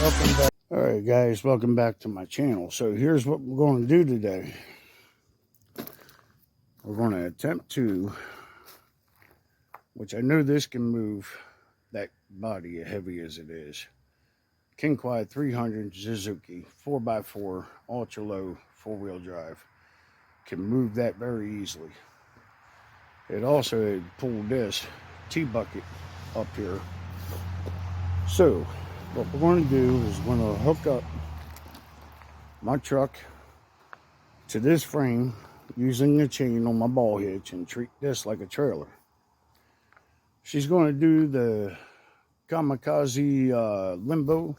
welcome back. Alright guys, welcome back to my channel. So here's what we're going to do today. We're going to attempt to, which I know this can move that body as heavy as it is. Q.U.A.D. 300 Suzuki 4x4 ultra low 4-wheel drive. Can move that very easily. It also had pulled this T-bucket up here. So what we're going to do is we're going to hook up my truck to this frame using the chain on my ball hitch and treat this like a trailer. She's going to do the kamikaze limbo.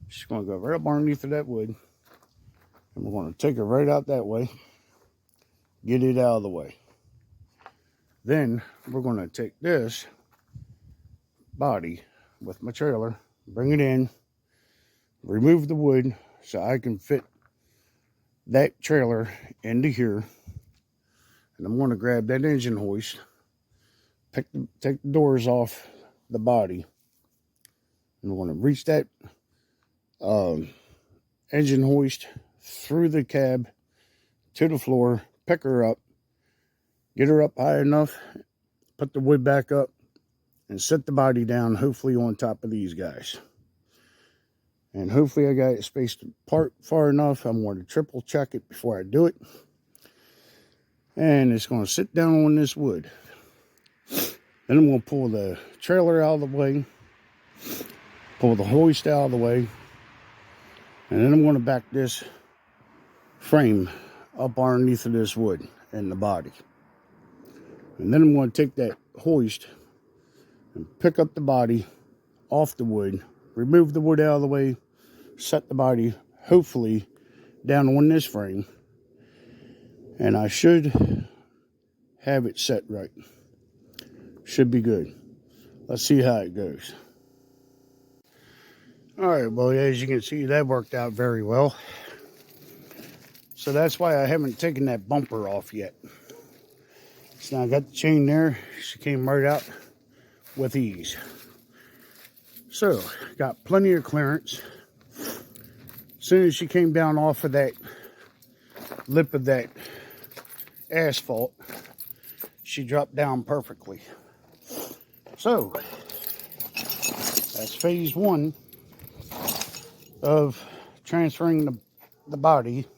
She's going to go right up underneath of that wood, and we're going to take her right out that way, get it out of the way. Then we're going to take this body with my trailer, bring it in, remove the wood so I can fit that trailer into here, and I'm going to grab that engine hoist, take the doors off the body, and we're going to reach that engine hoist through the cab to the floor, pick her up, get her up high enough, put the wood back up, and set the body down, hopefully on top of these guys. And hopefully I got it spaced apart far enough. I'm going to triple check it before I do it. And it's going to sit down on this wood. Then I'm going to pull the trailer out of the way, pull the hoist out of the way, and then I'm going to back this frame up underneath of this wood and the body. And then I'm going to take that hoist and pick up the body off the wood, remove the wood out of the way, set the body hopefully down on this frame, and I should have it set right. Should be good. Let's see how it goes. Alright, well, as you can see, that worked out very well. So that's why I haven't taken that bumper off yet. So now I got the chain there. She came right out with ease. So, got plenty of clearance. As soon as she came down off of that lip of that asphalt, she dropped down perfectly. So, that's phase one of transferring the body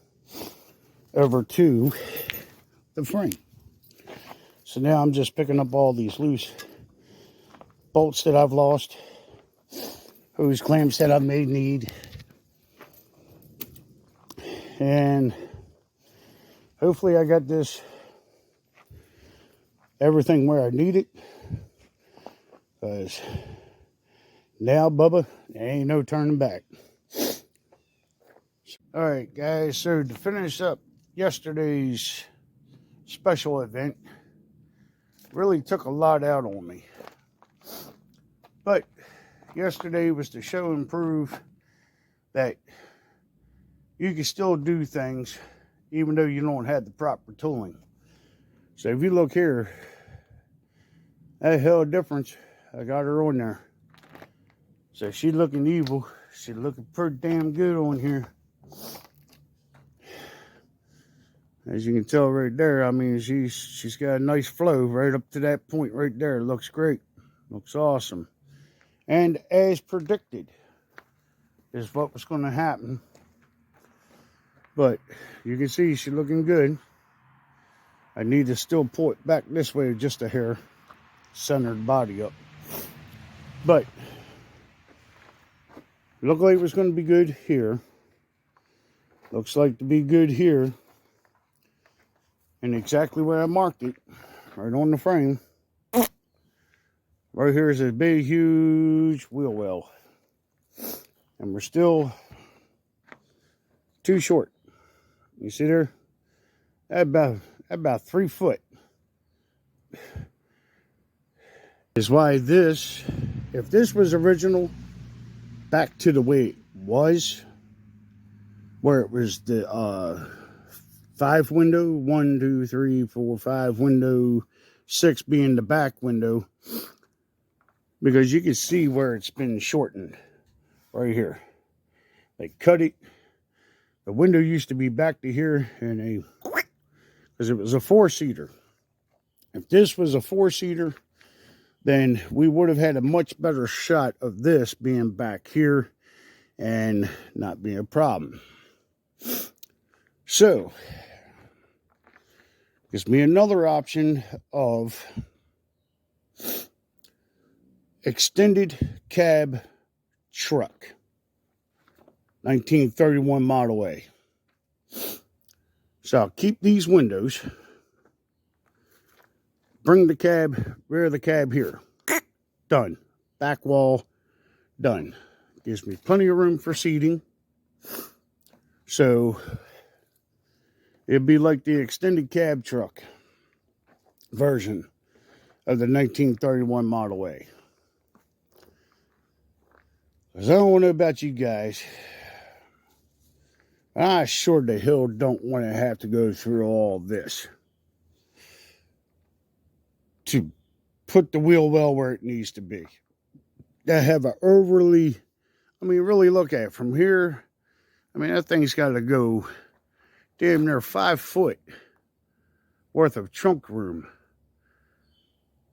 over to the frame. So now I'm just picking up all these loose bolts that I've lost, hose clamps that I may need, and hopefully I got this everything where I need it, because now, Bubba, there ain't no turning back. Alright guys, so to finish up yesterday's special event, really took a lot out on me. But yesterday was to show and prove that you can still do things even though you don't have the proper tooling. So if you look here, that hell difference, I got her on there. So she's looking evil. She's looking pretty damn good on here. As you can tell right there, I mean, she's got a nice flow right up to that point right there. It looks great. Looks awesome. And as predicted is what was going to happen. But you can see she's looking good. I need to still pull it back this way just a hair. Center the body up. But looked like it was going to be good here. Looks like to be good here. And exactly where I marked it, right on the frame. Right here is a big, huge wheel well. And we're still too short. You see there? About 3 foot. Is why this, if this was original, back to the way it was, where it was the 5 window, 1, 2, 3, 4, 5 window, 6 being the back window, because you can see where it's been shortened. right here. They cut it. The window used to be back to here, and because it was a 4-seater. If this was a 4-seater, then we would have had a much better shot of this being back here and not being a problem. So, gives me another option of extended cab truck. 1931 Model A. So I'll keep these windows. Bring the cab, rear the cab here. Done. Back wall, done. Gives me plenty of room for seating. So it'd be like the extended cab truck version of the 1931 Model A. Because I don't know about you guys. I sure the hell don't want to have to go through all this to put the wheel well where it needs to be. To have a overly, really look at it from here. That thing's got to go damn near 5 foot worth of trunk room.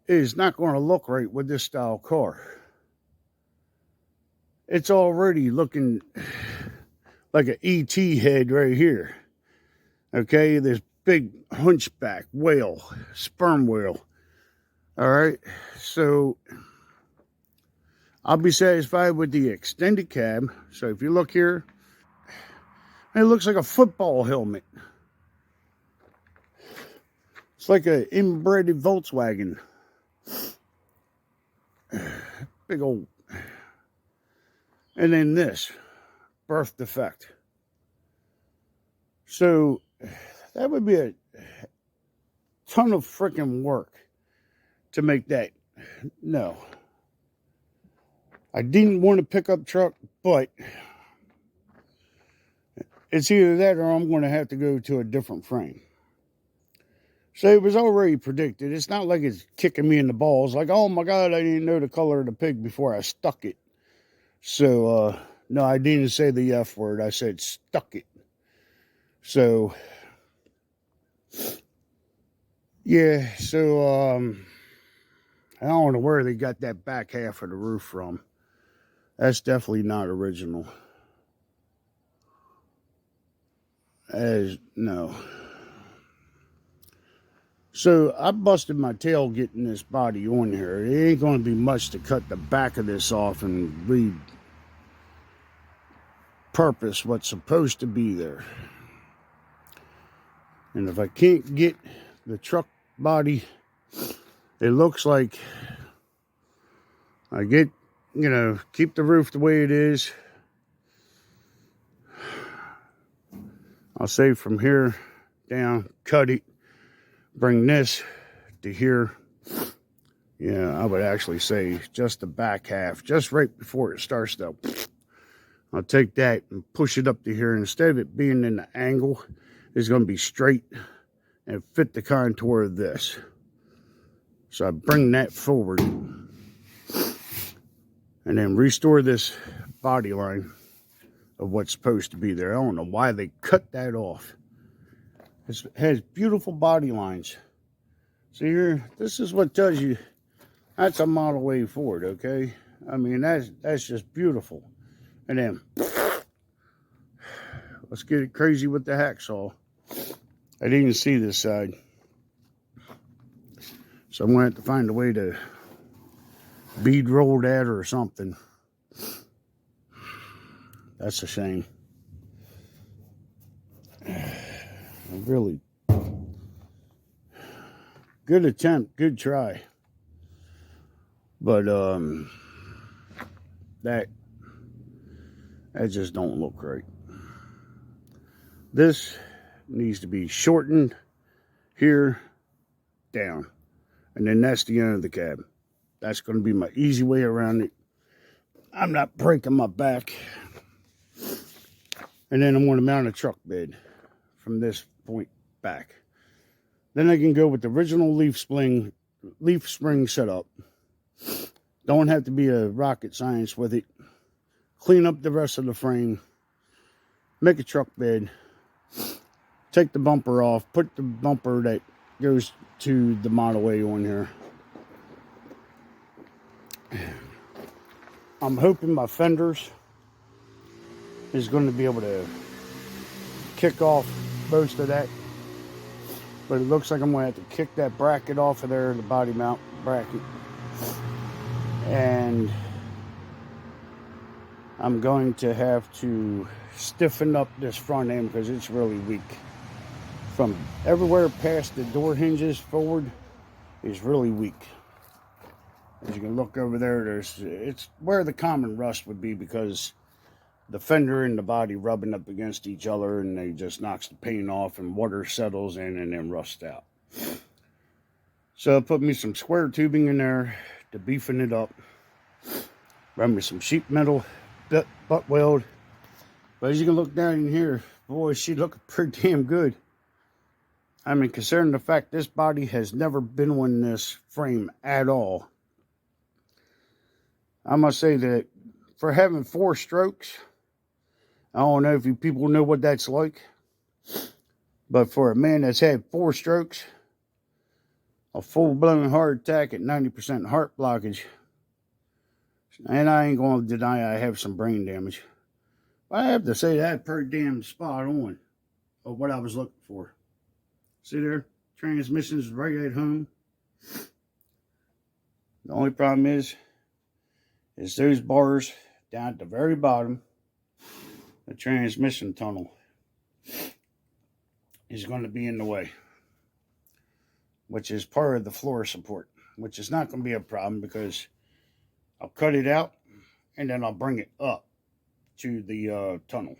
It is not going to look right with this style car. It's already looking like an ET head right here. Okay, this big hunchback whale, sperm whale. All right, so I'll be satisfied with the extended cab. So if you look here, it looks like a football helmet. It's like an inbred Volkswagen. Big old. And then this, birth defect. So that would be a ton of freaking work to make that. No. I didn't want a pickup truck, but it's either that or I'm going to have to go to a different frame. So it was already predicted. It's not like it's kicking me in the balls. Like, oh my God, I didn't know the color of the pig before I stuck it. So, no, I didn't say the F word. I said stuck it. So, yeah, so, I don't know where they got that back half of the roof from. That's definitely not original. No. So I busted my tail getting this body on here. It ain't going to be much to cut the back of this off and repurpose what's supposed to be there. And if I can't get the truck body, it looks like I get, keep the roof the way it is. I'll say from here down, cut it. Bring this to here. Yeah, I would actually say just the back half, just right before it starts though. I'll take that and push it up to here. Instead of it being in the angle, it's going to be straight and fit the contour of this. So I bring that forward and then restore this body line of what's supposed to be there. I don't know why they cut that off. It has beautiful body lines. See here, this is what tells you that's a Model A Ford, okay? That's just beautiful. And then, let's get it crazy with the hacksaw. I didn't see this side. So I'm going to have to find a way to bead roll that or something. That's a shame. Really good attempt, good try, but that just don't look right. This needs to be shortened here down, and then that's the end of the cab. That's going to be my easy way around it. I'm not breaking my back. And then I'm going to mount a truck bed from this point back. Then I can go with the original leaf spring setup. Don't have to be a rocket science with it. clean up the rest of the frame, make a truck bed, take the bumper off, put the bumper that goes to the Model A on here. I'm hoping my fenders is going to be able to kick off most of that, but it looks like I'm going to have to kick that bracket off of there, the body mount bracket, and I'm going to have to stiffen up this front end because it's really weak. From everywhere past the door hinges forward is really weak. As you can look over there, it's where the common rust would be, because the fender and the body rubbing up against each other, and they just knocks the paint off and water settles in and then rusts out. So I put me some square tubing in there to beefing it up. Run me some sheet metal butt weld. But as you can look down in here, boy, she looking pretty damn good. I mean, considering the fact this body has never been on this frame at all, I must say that for having 4 strokes, I don't know if you people know what that's like, but for a man that's had 4 strokes, a full-blown heart attack at 90% heart blockage, and I ain't going to deny I have some brain damage, but I have to say that pretty damn spot on of what I was looking for. See there? Transmission's right at home. The only problem is those bars down at the very bottom. The transmission tunnel is going to be in the way, which is part of the floor support, which is not going to be a problem because I'll cut it out and then I'll bring it up to the tunnel.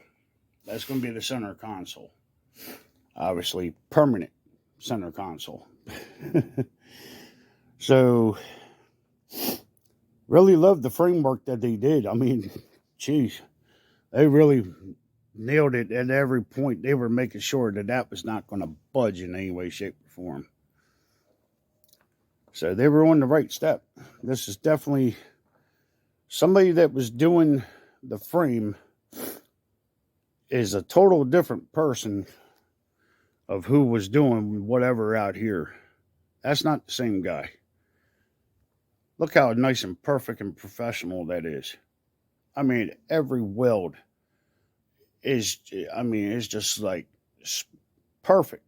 That's going to be the center console. Obviously, permanent center console. So, really love the framework that they did. I mean, geez, they really nailed it at every point. They were making sure that that was not going to budge in any way, shape, or form. So they were on the right step. This is definitely somebody that was doing the frame is a total different person of who was doing whatever out here. That's not the same guy. Look how nice and perfect and professional that is. I mean, every weld is, I mean, it's just like it's perfect.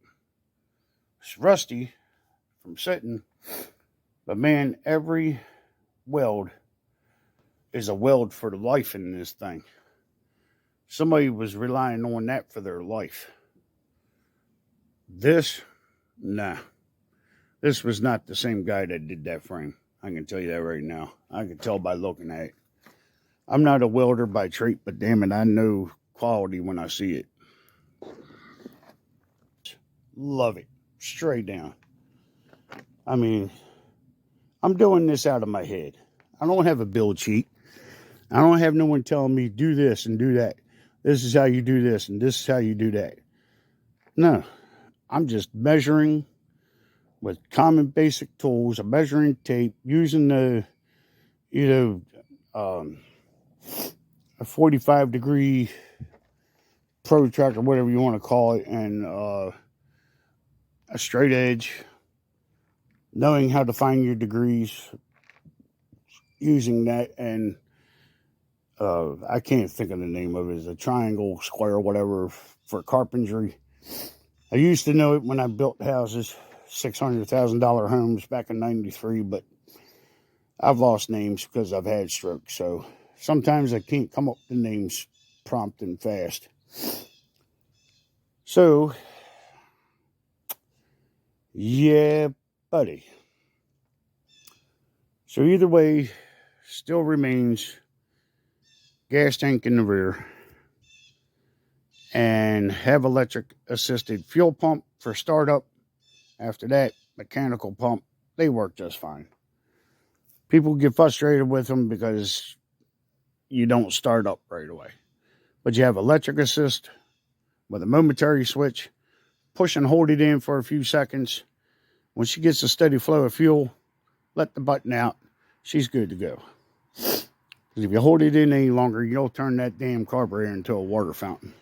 It's rusty from sitting, but man, every weld is a weld for the life in this thing. Somebody was relying on that for their life. This, nah. This was not the same guy that did that frame. I can tell you that right now. I can tell by looking at it. I'm not a welder by trait, but damn it, I know quality when I see it. Love it. Straight down. I mean, I'm doing this out of my head. I don't have a build sheet. I don't have no one telling me do this and do that. This is how you do this and this is how you do that. No. I'm just measuring with common basic tools, a measuring tape, using the, a 45-degree protract or whatever you want to call it, and a straight edge, knowing how to find your degrees, using that, and I can't think of the name of it. It's a triangle, square, whatever, for carpentry. I used to know it when I built houses, $600,000 homes back in '93, but I've lost names because I've had strokes. So sometimes I can't come up with the names prompt and fast. So, yeah, buddy. So either way, still remains gas tank in the rear, and have electric assisted fuel pump for startup. After that, mechanical pump, they work just fine. People get frustrated with them because you don't start up right away. But you have electric assist with a momentary switch. Push and hold it in for a few seconds. When she gets a steady flow of fuel, let the button out. She's good to go. Because if you hold it in any longer, you'll turn that damn carburetor into a water fountain.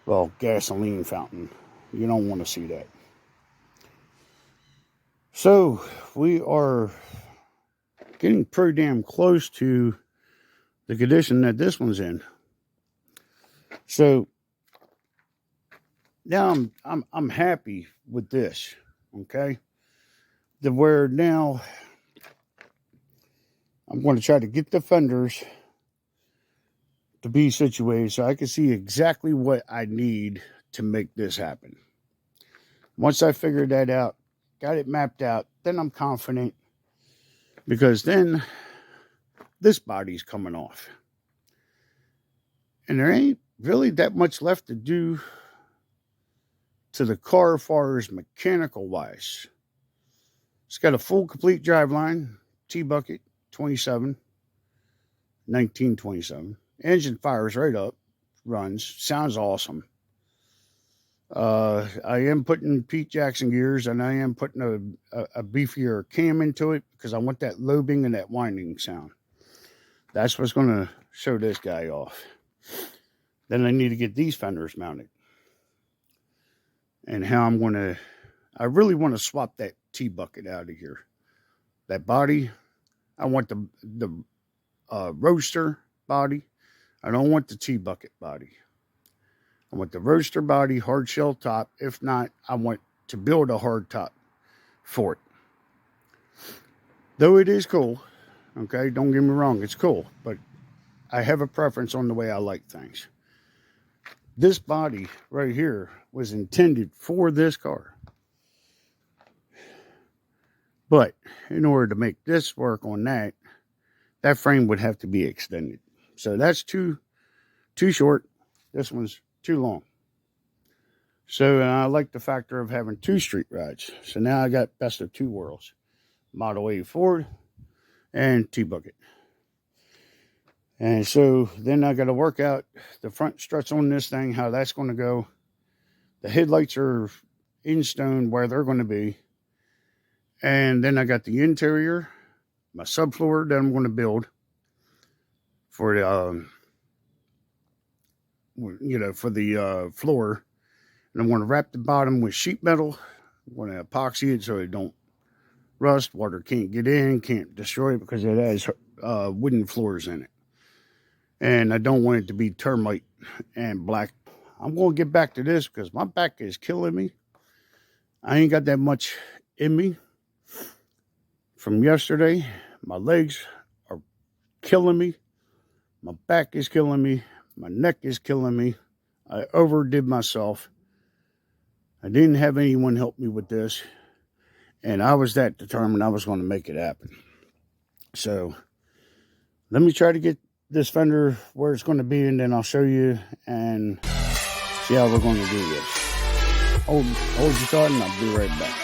Well, gasoline fountain. You don't want to see that. So, we are getting pretty damn close to the condition that this one's in. So, now I'm happy with this, okay? To where now I'm going to try to get the fenders to be situated so I can see exactly what I need to make this happen. Once I figured that out, got it mapped out, then I'm confident, because then this body's coming off. And there ain't really that much left to do to the car as far as mechanical wise. It's got a full complete driveline, T-bucket, 1927. Engine fires right up, runs, sounds awesome. I am putting Pete Jackson gears, and I am putting a beefier cam into it because I want that lobing and that winding sound. That's what's going to show this guy off. Then I need to get these fenders mounted. And how I'm going to, I really want to swap that T-bucket out of here. That body, I want the roadster body. I don't want the T-bucket body. I want the roadster body, hard shell top. If not, I want to build a hard top for it. Though it is cool, okay, don't get me wrong, it's cool, but I have a preference on the way I like things. This body right here was intended for this car. But in order to make this work on that, that frame would have to be extended. So that's too short. This one's too long. So I like the factor of having 2 street rides. So now I got best of 2 worlds. Model A Ford and T-bucket. And so then I got to work out the front struts on this thing, how that's going to go. The headlights are in stone where they're going to be. And then I got the interior, my subfloor that I'm going to build for the, for the floor. And I'm going to wrap the bottom with sheet metal. I'm going to epoxy it so it don't rust. Water can't get in, can't destroy it because it has wooden floors in it. And I don't want it to be termite and black. I'm going to get back to this because my back is killing me. I ain't got that much in me from yesterday. My legs are killing me. My back is killing me. My neck is killing me. I overdid myself. I didn't have anyone help me with this. And I was that determined I was going to make it happen. So let me try to get this fender where it's going to be, and then I'll show you and see how we're going to do this. Hold your thought, and I'll be right back.